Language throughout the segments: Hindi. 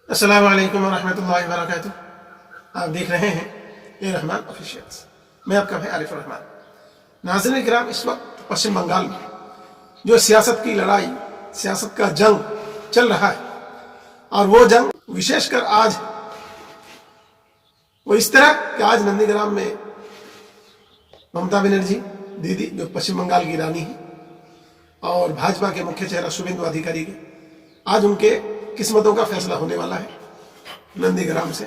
अस्सलाम वालेकुम वरहमतुल्लाहि वबरकातुह। आप देख रहे हैं ए रहमान ऑफिशियल्स। मैं आपका भाई आरिफ रहमान। नाज़रीन किराम, इस वक्त पश्चिम बंगाल में जो सियासत की लड़ाई, सियासत का जंग चल रहा है, और वो जंग विशेषकर आज वो इस तरह कि आज नंदीग्राम में ममता बनर्जी दीदी, जो पश्चिम बंगाल की रानी है, और भाजपा के मुख्य चेहरा शुभेंदु अधिकारी के, आज उनके किस्मतों का फैसला होने वाला है नंदीग्राम से।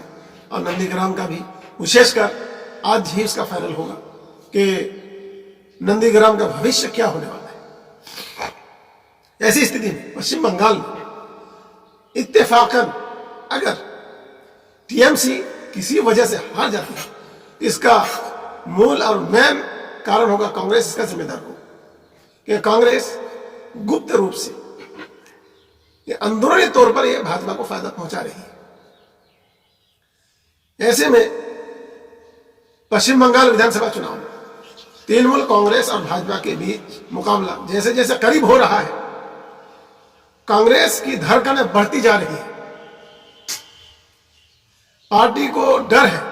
और नंदीग्राम का भी विशेषकर आज ही इसका फाइनल होगा कि नंदीग्राम का भविष्य क्या होने वाला है। ऐसी स्थिति में पश्चिम बंगाल में इत्तेफाकन अगर टीएमसी किसी वजह से हार जाती है, इसका मूल और मेन कारण होगा कांग्रेस। इसका जिम्मेदार होगा कि कांग्रेस गुप्त रूप से, ये अंदरूनी तौर पर यह भाजपा को फायदा पहुंचा रही है। ऐसे में पश्चिम बंगाल विधानसभा चुनाव में तृणमूल कांग्रेस और भाजपा के बीच मुकाबला जैसे जैसे करीब हो रहा है, कांग्रेस की धड़कनें बढ़ती जा रही है। पार्टी को डर है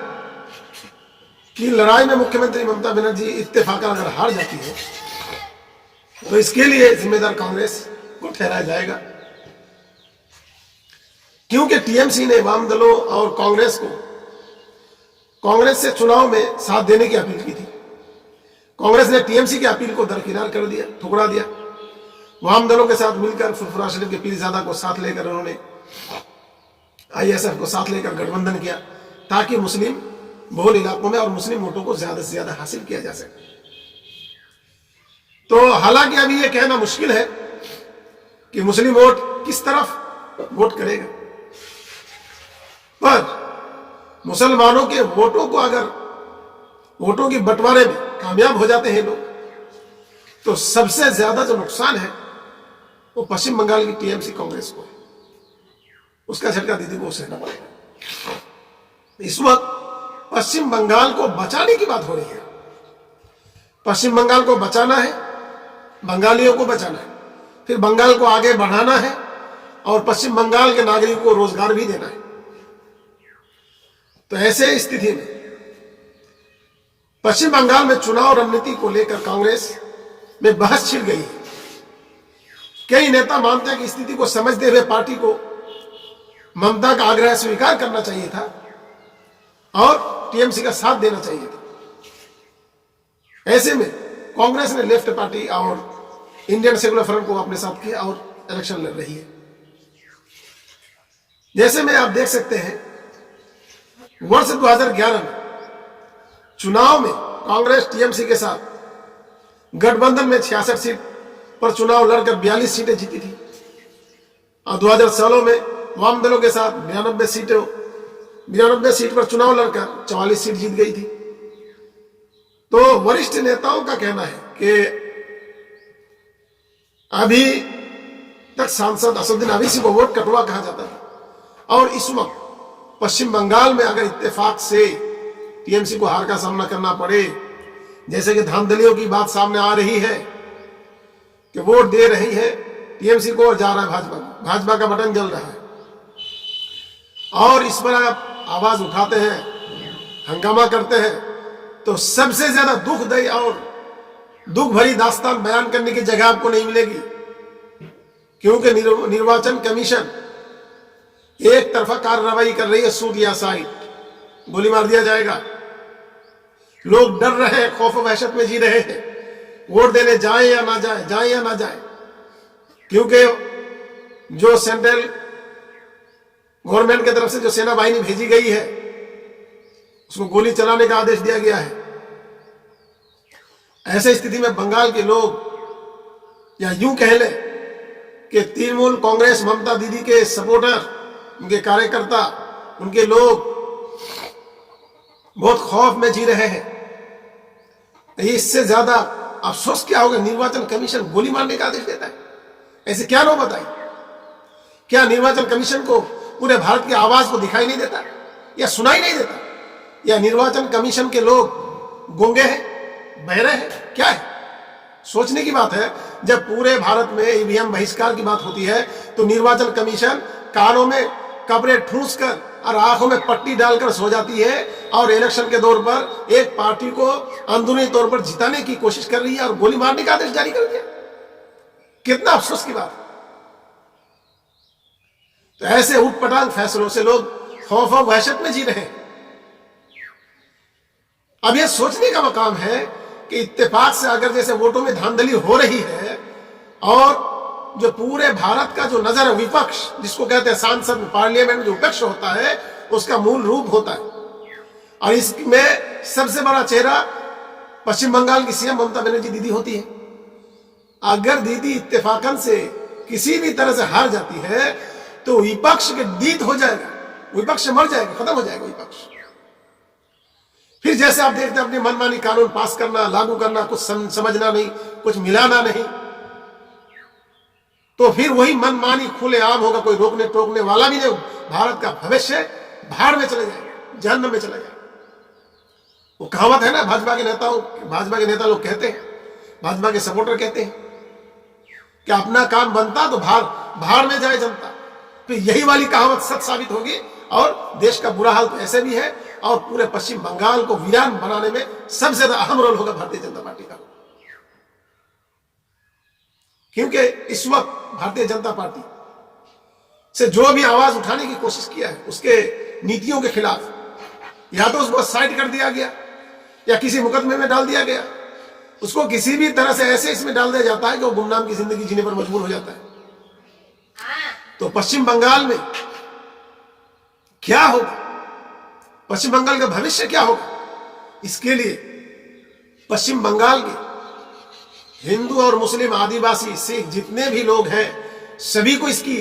कि लड़ाई में मुख्यमंत्री ममता बनर्जी इत्तेफाकन अगर हार जाती है तो इसके लिए जिम्मेदार कांग्रेस को ठहराया जाएगा, क्योंकि टीएमसी ने वाम दलों और कांग्रेस से चुनाव में साथ देने की अपील की थी। कांग्रेस ने टीएमसी की अपील को दरकिनार कर दिया, ठुकरा दिया। वाम दलों के साथ मिलकर फुरफुरा शरीफ के पीरजादा को साथ लेकर उन्होंने आईएसएफ को साथ लेकर गठबंधन किया, ताकि मुस्लिम बहुल इलाकों में और मुस्लिम वोटों को ज्यादा से ज्यादा हासिल किया जा सके। तो हालांकि अभी यह कहना मुश्किल है कि मुस्लिम वोट किस तरफ वोट करेगा, पर मुसलमानों के वोटों को, अगर वोटों की बंटवारे में कामयाब हो जाते हैं लोग, तो सबसे ज्यादा जो नुकसान है वो पश्चिम बंगाल की टीएमसी कांग्रेस को है। उसका झटका दीदी को सहना पड़ेगा। इस वक्त पश्चिम बंगाल को बचाने की बात हो रही है। पश्चिम बंगाल को बचाना है, बंगालियों को बचाना है, फिर बंगाल को आगे बढ़ाना है, और पश्चिम बंगाल के नागरिकों को रोजगार भी देना है। तो ऐसे स्थिति में पश्चिम बंगाल में चुनाव रणनीति को लेकर कांग्रेस में बहस छिड़ गई है। कई नेता मानते हैं कि स्थिति को समझते हुए पार्टी को ममता का आग्रह स्वीकार करना चाहिए था और टीएमसी का साथ देना चाहिए था। ऐसे में कांग्रेस ने लेफ्ट पार्टी और इंडियन सेकुलर फ्रंट को अपने साथ किया और इलेक्शन लड़ रही है। जैसे में आप देख सकते हैं, वर्ष 2011 में चुनाव में कांग्रेस टीएमसी के साथ गठबंधन में 66 सीट पर चुनाव लड़कर 42 सीटें जीती थी, और 2016 में वाम दलों के साथ 92 सीट पर चुनाव लड़कर 44 सीट जीत गई थी। तो वरिष्ठ नेताओं का कहना है कि अभी तक सांसद असदुद्दीन अवीसी को वोट कटवा कहा जाता था, और इस वक्त पश्चिम बंगाल में अगर इत्तेफाक से टीएमसी को हार का सामना करना पड़े, जैसे कि धांधलियों की बात सामने आ रही है कि वोट दे रही है टीएमसी को और जा रहा है भाजपा का बटन जल रहा है, और इस पर आप आवाज उठाते हैं, हंगामा करते हैं, तो सबसे ज्यादा दुखदायी और दुख भरी दास्तान बयान करने की जगह आपको नहीं मिलेगी, क्योंकि निर्वाचन कमीशन एक तरफा कार्रवाई कर रही है। सूद या साइड गोली मार दिया जाएगा। लोग डर रहे हैं, खौफ वहशत में जी रहे हैं, वोट देने जाए या ना जाए, जाए या ना जाए, क्योंकि जो सेंट्रल गवर्नमेंट की तरफ से जो सेना बाहिनी भेजी गई है उसको गोली चलाने का आदेश दिया गया है। ऐसे स्थिति में बंगाल के लोग, या यूं कह ले कि तृणमूल कांग्रेस ममता दीदी के सपोर्टर, उनके कार्यकर्ता, उनके लोग बहुत खौफ में जी रहे हैं। इससे ज्यादा अफसोस क्या होगा, निर्वाचन कमीशन गोली मारने का आदेश देता है। ऐसे क्या नौबत आई? क्या निर्वाचन कमीशन को पूरे भारत की आवाज को दिखाई नहीं देता या सुनाई नहीं देता, या निर्वाचन कमीशन के लोग गूंगे हैं, बहरे हैं? क्या है? सोचने की बात है। जब पूरे भारत में ईवीएम बहिष्कार की बात होती है तो निर्वाचन कमीशन कानों में कपड़े ठूंस कर और आंखों में पट्टी डालकर सो जाती है और इलेक्शन के दौर पर एक पार्टी को अंदरूनी तौर पर जिताने की कोशिश कर रही है और गोली मारने का आदेश जारी कर दिया। कितना अफसोस की बात है। तो ऐसे उटपटांग फैसलों से लोग खौफ और वहशत में जी रहे हैं। अब यह सोचने का मकाम है कि इत्तेफाक से अगर जैसे वोटों में धांधली हो रही है और जो पूरे भारत का जो नजर है विपक्ष, जिसको कहते हैं सांसद पार्लियामेंट में जो विपक्ष होता है, उसका मूल रूप होता है, और इसमें सबसे बड़ा चेहरा पश्चिम बंगाल की सीएम ममता बनर्जी दीदी होती है। अगर दीदी इत्तेफाकन से किसी भी तरह से हार जाती है तो विपक्ष के जीत हो जाएगा, विपक्ष मर जाएगा, खत्म हो जाएगा विपक्ष। फिर जैसे आप देखते हैं अपनी मनमानी कानून पास करना, लागू करना, कुछ समझना नहीं, कुछ मिलाना नहीं, तो फिर वही मनमानी खुलेआम होगा, कोई रोकने टोकने वाला भी नहीं। भारत का भविष्य भाड़ में चले जाएगा, जहन्नम में चले जाएगा। वो कहावत है ना, भाजपा के नेता लोग कहते हैं, भाजपा के सपोर्टर कहते हैं कि अपना काम बनता तो भाड़ में जाए जनता। तो यही वाली कहावत सच साबित होगी और देश का बुरा हाल तो ऐसे भी है और पूरे पश्चिम बंगाल को वीरान बनाने में सबसे ज्यादा अहम रोल होगा भारतीय जनता पार्टी का। क्योंकि इस वक्त भारतीय जनता पार्टी से जो भी आवाज उठाने की कोशिश किया है उसके नीतियों के खिलाफ या तो उसको साइड कर दिया गया या किसी मुकदमे में डाल दिया गया, उसको किसी भी तरह से ऐसे इसमें डाल दिया जाता है कि वो गुमनाम की जिंदगी जीने पर मजबूर हो जाता है। तो पश्चिम बंगाल में क्या होगा, पश्चिम बंगाल का भविष्य क्या होगा, इसके लिए पश्चिम बंगाल के हिंदू और मुस्लिम, आदिवासी, सिख जितने भी लोग हैं सभी को इसकी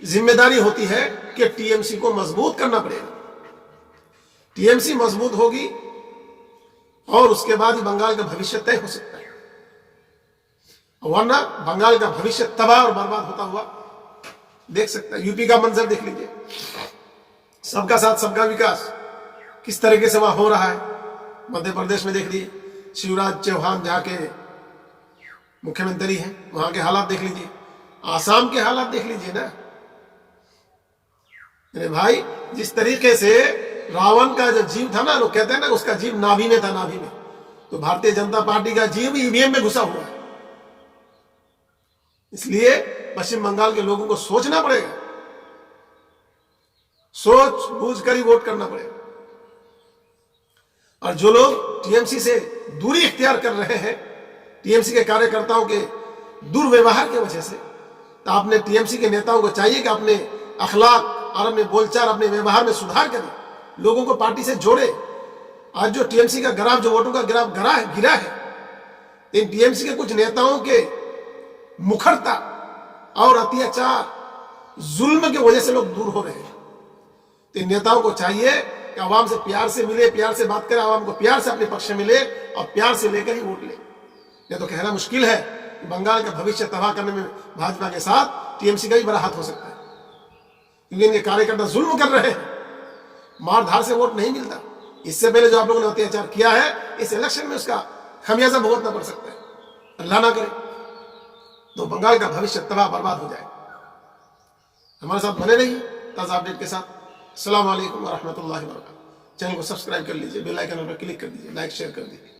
जिम्मेदारी होती है कि टीएमसी को मजबूत करना पड़ेगा। टीएमसी मजबूत होगी और उसके बाद ही बंगाल का भविष्य तय हो सकता है, वरना बंगाल का भविष्य तबाह और बर्बाद होता हुआ देख सकता है। यूपी का मंजर देख लीजिए, सबका साथ सबका विकास किस तरीके से वहां हो रहा है। मध्य प्रदेश में देख लीजिए, शिवराज चौहान जहां के मुख्यमंत्री हैं, वहां के हालात देख लीजिए। आसाम के हालात देख लीजिए ना। अरे भाई, जिस तरीके से रावण का जो जीव था ना, लोग कहते हैं ना उसका जीव नाभि में था, नाभि में, तो भारतीय जनता पार्टी का जीव ईवीएम में घुसा हुआ है। इसलिए पश्चिम बंगाल के लोगों को सोचना पड़ेगा, सोच बूझ कर ही वोट करना पड़ेगा। और जो लोग टीएमसी से दूरी इख्तियार कर रहे हैं, टीएमसी के कार्यकर्ताओं के दुर्व्यवहार की वजह से, तो आपने टीएमसी के नेताओं को चाहिए कि अपने अखलाक और अपने बोलचाल, अपने व्यवहार में सुधार करें, लोगों को पार्टी से जोड़े। आज जो टीएमसी का ग्राफ, जो वोटों का ग्राफ गिरा है, इन टीएमसी के कुछ नेताओं के मुखरता और अत्याचार, जुल्म की वजह से लोग दूर हो रहे हैं। तो इन नेताओं को चाहिए कि आवाम से प्यार से मिले, प्यार से बात करें, आवाम को प्यार से अपने पक्ष में मिले और प्यार से लेकर ही वोट ले। यह तो कहना मुश्किल है कि बंगाल का भविष्य तबाह करने में भाजपा के साथ टीएमसी का भी बड़ा हाथ हो सकता है, क्योंकि इनके कार्यकर्ता जुल्म कर रहे हैं, मार धार से वोट नहीं मिलता। इससे पहले जो आप लोगों ने अत्याचार किया है, इस इलेक्शन में उसका खमियाजा भुगतना पड़ सकता है, अल्लाह ना करे। तो बंगाल का भविष्य तबाह बर्बाद हो जाए। हमारे साथ बने रहिए ताज़ा अपडेट के साथ। अस्सलाम वालेकुम व रहमतुल्लाहि व बरकातहू। चैनल को सब्सक्राइब कर लीजिए, बेल आइकन पर क्लिक कर दीजिए, लाइक शेयर कर दीजिए।